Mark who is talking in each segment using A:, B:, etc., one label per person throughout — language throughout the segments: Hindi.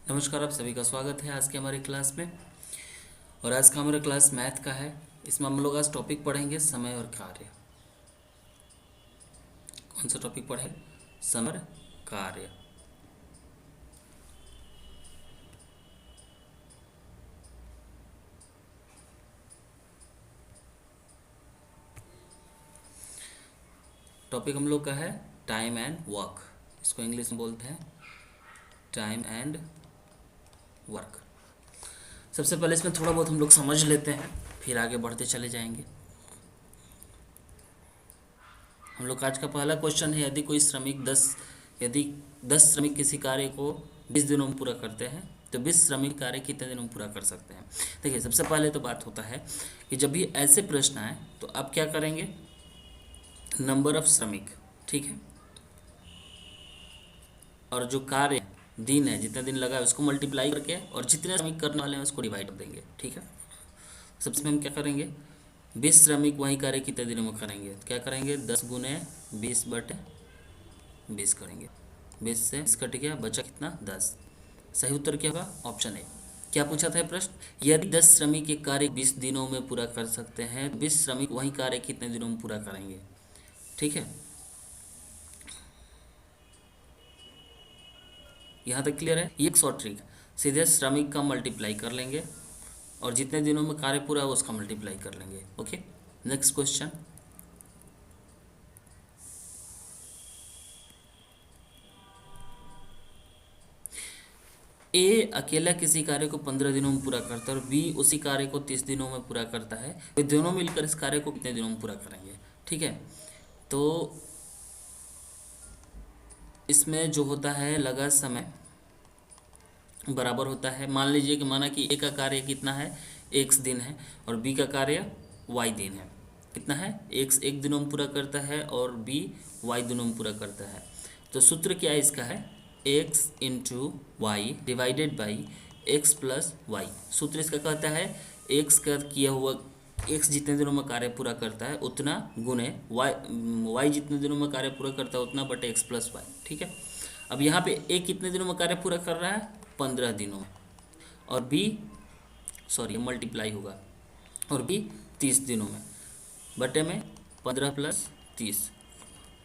A: नमस्कार, आप सभी का स्वागत है आज के हमारी क्लास में। और आज का हमारा क्लास मैथ का है। इसमें हम लोग आज टॉपिक पढ़ेंगे समय और कार्य। कौन सा टॉपिक पढ़ेंगे? समय और कार्य। टॉपिक हम लोग का है टाइम एंड वर्क। इसको इंग्लिश में बोलते हैं टाइम एंड वर्क। सबसे पहले इसमें थोड़ा बहुत हम लोग समझ लेते हैं, फिर आगे बढ़ते चले जाएंगे। हम लोग का आज का पहला क्वेश्चन है, यदि 10 श्रमिक किसी कार्य को 20 दिनों में पूरा करते हैं तो 20 श्रमिक कार्य कितने दिनों में पूरा कर सकते हैं। देखिए, सबसे पहले तो बात होता है कि जब भी ऐसे प्रश्न आए तो आप क्या करेंगे, नंबर ऑफ श्रमिक, ठीक है, और जो कार्य दिन है, जितने दिन लगा है उसको मल्टीप्लाई करके और जितने श्रमिक करने वाले हैं उसको डिवाइड कर देंगे। ठीक है, सबसे में हम क्या करेंगे, 20 श्रमिक वही कार्य कितने दिनों में करेंगे, तो क्या करेंगे 10 गुने 20/20 करेंगे। 20 से 20 कट गया, बचा कितना 10। सही उत्तर क्या होगा, ऑप्शन ए। क्या पूछा था प्रश्न, यदि 10 श्रमिक एक कार्य 20 दिनों में पूरा कर सकते हैं तो 20 श्रमिक वही कार्य कितने दिनों में पूरा करेंगे। ठीक है, यहाँ तक क्लियर है। ये एक शॉर्ट ट्रिक, सीधे श्रमिक का मल्टीप्लाई कर लेंगे और जितने दिनों में कार्य पूरा हो उसका मल्टीप्लाई कर लेंगे। Okay, next question. ए अकेला किसी कार्य को 15 दिनों में पूरा करता है और बी उसी कार्य को 30 दिनों में पूरा करता है, वे दोनों मिलकर इस कार्य को कितने दिनों में पूरा करेंगे। ठीक है, तो इसमें जो होता है लगा समय बराबर होता है। मान लीजिए कि माना कि ए का कार्य कितना है, x दिन है, और बी का कार्य y दिन है। कितना है, x एक दिनों में पूरा करता है और b y दिनों में पूरा करता है। तो सूत्र क्या है इसका, है x into y divided by x plus y. सूत्र इसका कहता है x का किया हुआ, x जितने दिनों में कार्य पूरा करता है उतना गुने y जितने दिनों में कार्य पूरा करता है उतना बटे x प्लस वाई। ठीक है, अब यहाँ पे a कितने दिनों में कार्य पूरा कर रहा है, 15 दिनों में, और बी मल्टीप्लाई होगा, और बी 30 दिनों में, बटे में 15 प्लस 30,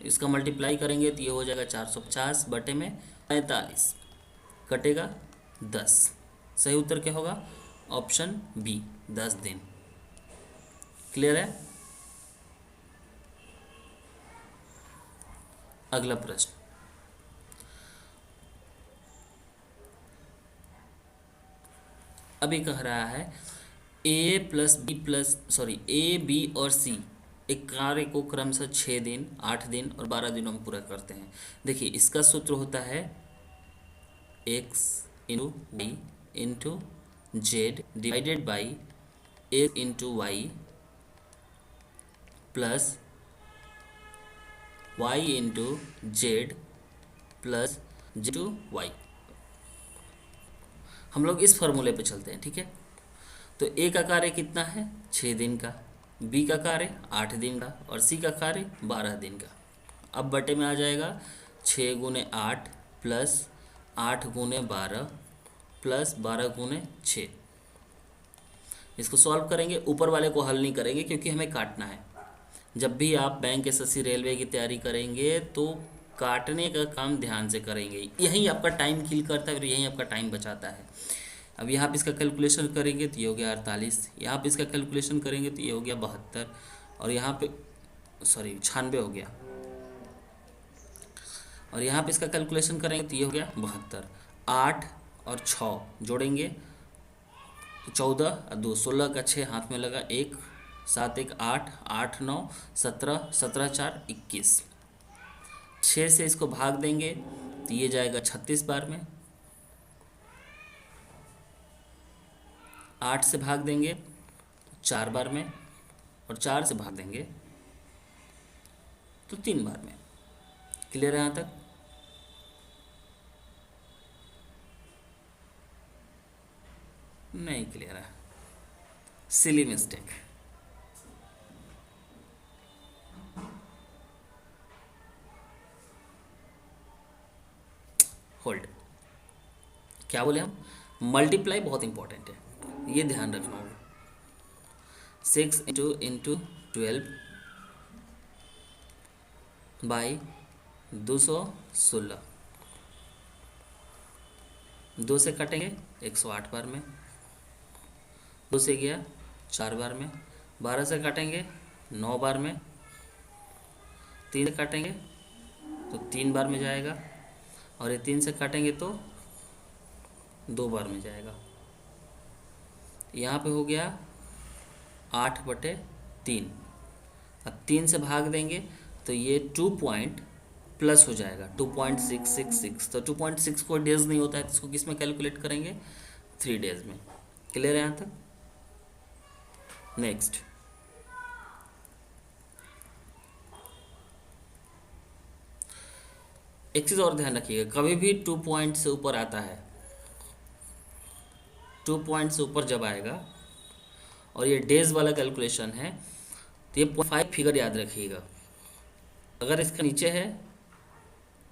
A: इसका मल्टीप्लाई करेंगे तो ये हो जाएगा 450 बटे में 45, कटेगा 10। सही उत्तर क्या होगा, ऑप्शन बी 10 दिन। क्लियर है। अगला प्रश्न, अभी कह रहा है ए बी और सी एक कार्य को क्रमशः 6 दिन 8 दिन और 12 दिनों में पूरा करते हैं। देखिए, इसका सूत्र होता है x into y into z divided by x into y plus y into z plus z to y. हम लोग इस फॉर्मूले पे चलते हैं। ठीक है, तो ए का कार्य कितना है, 6 दिन का, बी का कार्य 8 दिन का और सी का कार्य 12 दिन का। अब बटे में आ जाएगा 6 गुने 8 प्लस 8 गुने 12 प्लस 12 गुने 6। इसको सॉल्व करेंगे, ऊपर वाले को हल नहीं करेंगे क्योंकि हमें काटना है। जब भी आप बैंक एसएससी रेलवे की तैयारी करेंगे तो काटने का काम ध्यान से करेंगे, यही आपका टाइम किल करता है और यही आपका टाइम बचाता है। अब यहाँ पे इसका कैलकुलेशन करेंगे तो ये हो गया 48, यहाँ पे इसका कैलकुलेशन करेंगे तो ये हो गया 72, और यहाँ पे 96 हो गया, और यहाँ पे इसका कैलकुलेशन करेंगे तो ये हो गया 72। 8 और 6 जोड़ेंगे तो 14 और 2 16 का 6 हाथ में लगा 1, 7 1 8, 8 9 17, 17 4 21। 6 से इसको भाग देंगे तो ये जाएगा 36 बार में, 8 से भाग देंगे तो 4 बार में, और 4 से भाग देंगे तो 3 बार में। क्लियर है यहाँ तक। नहीं क्लियर है, सिली मिस्टेक। होल्ड, क्या बोले हम, मल्टीप्लाई बहुत इंपॉर्टेंट है, ये ध्यान रखना होगा। 6 इंटू 12/216, 2 से कटेंगे 108 बार में, 2 से गया 4 बार में, 12 से काटेंगे 9 बार में, 3 से काटेंगे तो 3 बार में जाएगा, और ये 3 से काटेंगे तो 2 बार में जाएगा। यहाँ पे हो गया 8/3। अब 3 से भाग देंगे तो ये 2 पॉइंट प्लस हो जाएगा 2.666। तो 2.6 को डेज नहीं होता है, तो इसको किस में कैलकुलेट करेंगे, 3 डेज में। क्लियर है यहाँ तक? नेक्स्ट, एक चीज़ और ध्यान रखिएगा, कभी भी 2 पॉइंट से ऊपर आता है, 2 पॉइंट से ऊपर जब आएगा और ये डेज वाला कैलकुलेशन है, तो ये 0.5 फिगर याद रखिएगा। अगर इसका नीचे है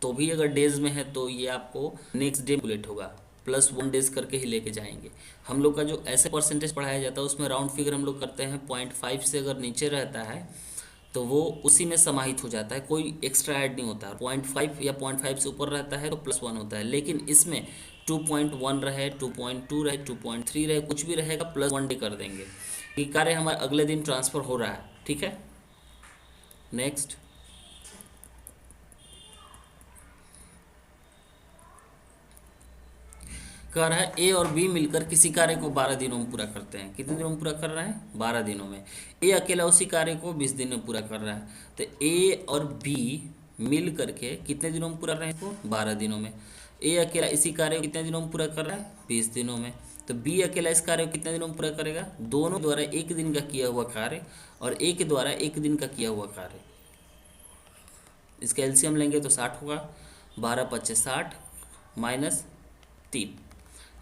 A: तो भी अगर डेज में है तो ये आपको नेक्स्ट डे कैलकुलेट होगा, +1 डेज करके ही लेके जाएंगे। हम लोग का जो ऐसे परसेंटेज पढ़ाया जाता है उसमें राउंड फिगर हम लोग करते हैं 0.5 से अगर नीचे रहता है तो वो उसी में समाहित हो जाता है, कोई एक्स्ट्रा ऐड नहीं होता। 0.5 या 0.5 से ऊपर रहता है तो +1 होता है, लेकिन इसमें 2.1 रहे, 2.2 रहे, 2.3 रहे, कुछ भी रहेगा +1 डे कर देंगे। ये कार्य हमारा अगले दिन ट्रांसफ़र हो रहा है, ठीक है। नेक्स्ट, कह रहा है ए और बी मिलकर किसी कार्य को 12 दिनों में पूरा करते हैं। कितने दिनों में पूरा कर रहे हैं, 12 दिनों में। ए अकेला उसी कार्य को 20 दिन में पूरा कर रहा है, तो ए और बी मिल करके कितने दिनों में पूरा कर रहे हैं इसको, 12 दिनों में। ए अकेला इसी कार्य को कितने दिनों में पूरा कर रहा है, 20 दिनों में। तो बी अकेला इस कार्य को कितने दिनों में पूरा करेगा, दोनों द्वारा 1 दिन का किया हुआ कार्य और ए के द्वारा 1 दिन का किया हुआ कार्य। इसका एलसीएम लेंगे तो 60 होगा, 12×5 = 60 -3,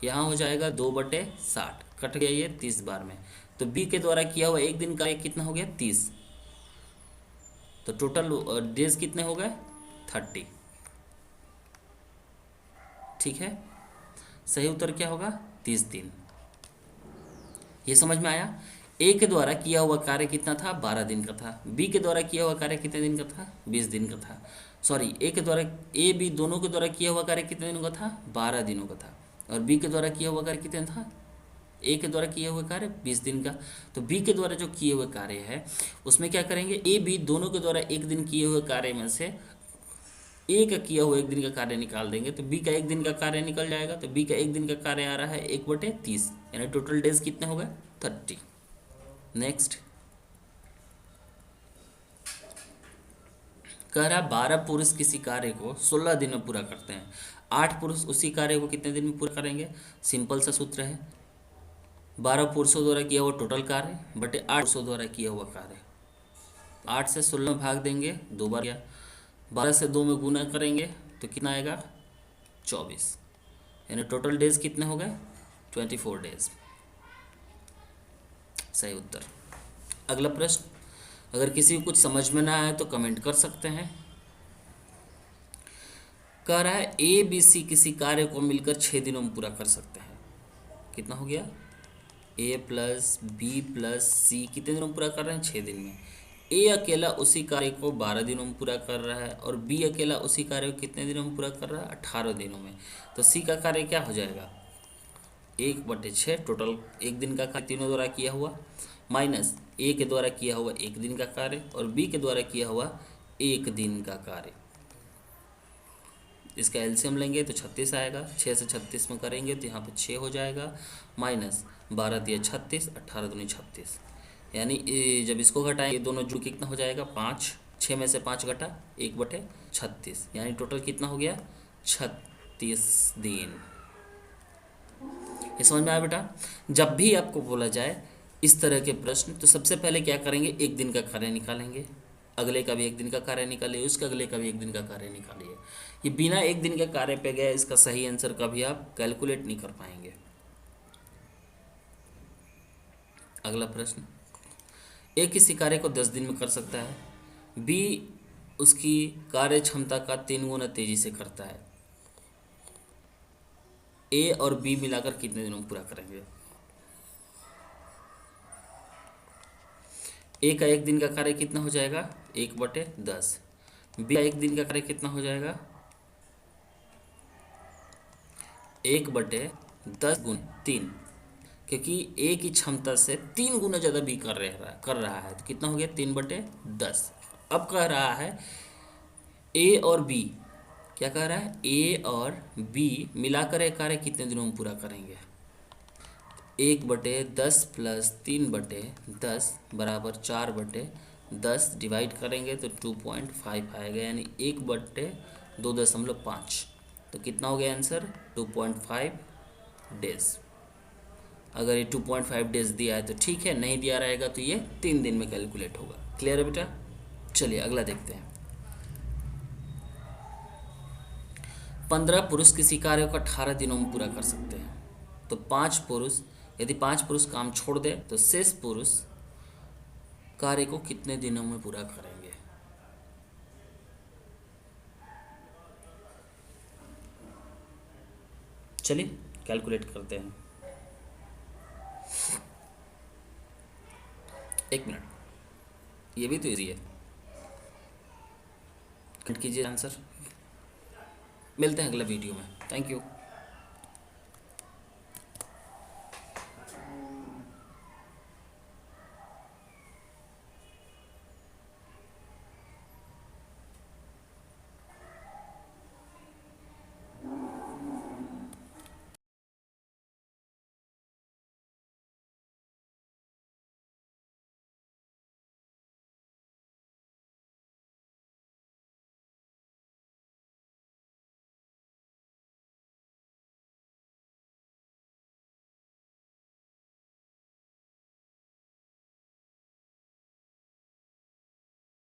A: यहाँ हो जाएगा 2/60, कट गया ये 30 बार में। तो बी के द्वारा किया हुआ 1 दिन का कितना हो गया, 30। तो टोटल डेज कितने हो गए, 30। ठीक है, सही उत्तर क्या होगा, 30 दिन। ये समझ में आया। ए के द्वारा किया हुआ कार्य कितना था, 12 दिन का था। बी के द्वारा किया हुआ कार्य कितने दिन का था, 20 दिन का था। सॉरी, ए के द्वारा, ए बी दोनों के द्वारा किया हुआ कार्य कितने दिनों का था, 12 दिनों का था। और बी के द्वारा किया हुआ कार्य कितने था, ए के द्वारा किया हुआ कार्य 20 दिन का। तो बी के द्वारा जो किए हुए कार्य है उसमें क्या करेंगे, ए बी दोनों के द्वारा 1 दिन किए हुए कार्य में से ए का किया हुआ 1 दिन का कार्य निकाल देंगे, तो बी का 1 दिन का कार्य निकल जाएगा। तो बी का 1 दिन का कार्य आ रहा है 1/30, यानी टोटल डेज कितने हो गए, 30। नेक्स्ट, कह रहा 12 पुरुष किसी कार्य को 16 दिन में पूरा करते हैं, 8 पुरुष उसी कार्य को कितने दिन में पूरा करेंगे। सिंपल सा सूत्र है, 12 पुरुषों द्वारा किया हुआ टोटल कार्य बटे 8 पुरुषों द्वारा किया हुआ कार्य। 8 से 16 में भाग देंगे, 2 बार गया। 12 से 2 में गुना करेंगे तो कितना आएगा, 24, यानी टोटल डेज कितने हो गए, 24 डेज। सही उत्तर। अगला प्रश्न, अगर किसी को कुछ समझ में ना आए तो कमेंट कर सकते हैं। कह रहा है ए बी सी किसी कार्य को मिलकर 6 दिनों में पूरा कर सकते हैं। कितना हो गया, ए प्लस बी प्लस सी कितने दिनों में पूरा कर रहे हैं, 6 दिन में। ए अकेला उसी कार्य को 12 दिनों में पूरा कर रहा है और बी अकेला उसी कार्य को कितने दिनों में पूरा कर रहा है, 18 दिनों में। तो सी का कार्य क्या हो जाएगा, 1/6, टोटल 1 दिन का कार्य तीनों द्वारा किया हुआ, माइनस ए के द्वारा किया हुआ 1 दिन का कार्य और बी के द्वारा किया हुआ 1 दिन का कार्य। इसका एलसीएम लेंगे तो 36 आएगा, 6 से 36 में करेंगे तो यहाँ पे 6 हो जाएगा, माइनस 12 × 36, 18 × 36, यानी जब इसको घटाएंगे दोनों जुड़ के कितना हो जाएगा, 5। 6 में से 5 घटा 1/36, यानी टोटल कितना हो गया, 36 दिन। ये समझ में आया बेटा। जब भी आपको बोला जाए इस तरह के प्रश्न तो सबसे पहले क्या करेंगे, 1 दिन का कार्य निकालेंगे, अगले का भी 1 दिन का कार्य निकालिए, उसका अगले का भी 1 दिन का कार्य निकालिए। ये बिना 1 दिन के कार्य पे गए इसका सही आंसर कभी आप कैलकुलेट नहीं कर पाएंगे। अगला प्रश्न, ए किसी कार्य को 10 दिन में कर सकता है, बी उसकी कार्य क्षमता का 3 गुना तेजी से करता है। ए और बी मिलाकर कितने दिनों में पूरा करेंगे। ए का एक दिन का कार्य कितना हो जाएगा, 1/10। बी का एक दिन का कार्य कितना हो जाएगा, 1/10 × 3, क्योंकि ए की क्षमता से 3 गुना ज़्यादा बी कर रहा है, तो कितना हो गया, 3/10। अब कह रहा है ए और बी, क्या कह रहा है, ए और बी मिलाकर एक कार्य कितने दिनों में पूरा करेंगे। 1/10 + 3/10 = 4/10, डिवाइड करेंगे तो 2.5 आएगा, यानी 1/2.5। तो कितना हो गया आंसर, 2.5 डेज। अगर ये 2.5 डेज दिया है तो ठीक है, नहीं दिया रहेगा तो ये 3 दिन में कैलकुलेट होगा। क्लियर है बेटा। चलिए अगला देखते हैं। 15 पुरुष किसी कार्य को 18 दिनों में पूरा कर सकते हैं, तो 5 पुरुष, यदि 5 पुरुष काम छोड़ दे तो शेष पुरुष कार्य को कितने दिनों में पूरा करेंगे। चलिए कैलकुलेट करते हैं। 1 मिनट, ये भी तो इजी है, कट कीजिए आंसर। मिलते हैं अगला वीडियो में। Thank you.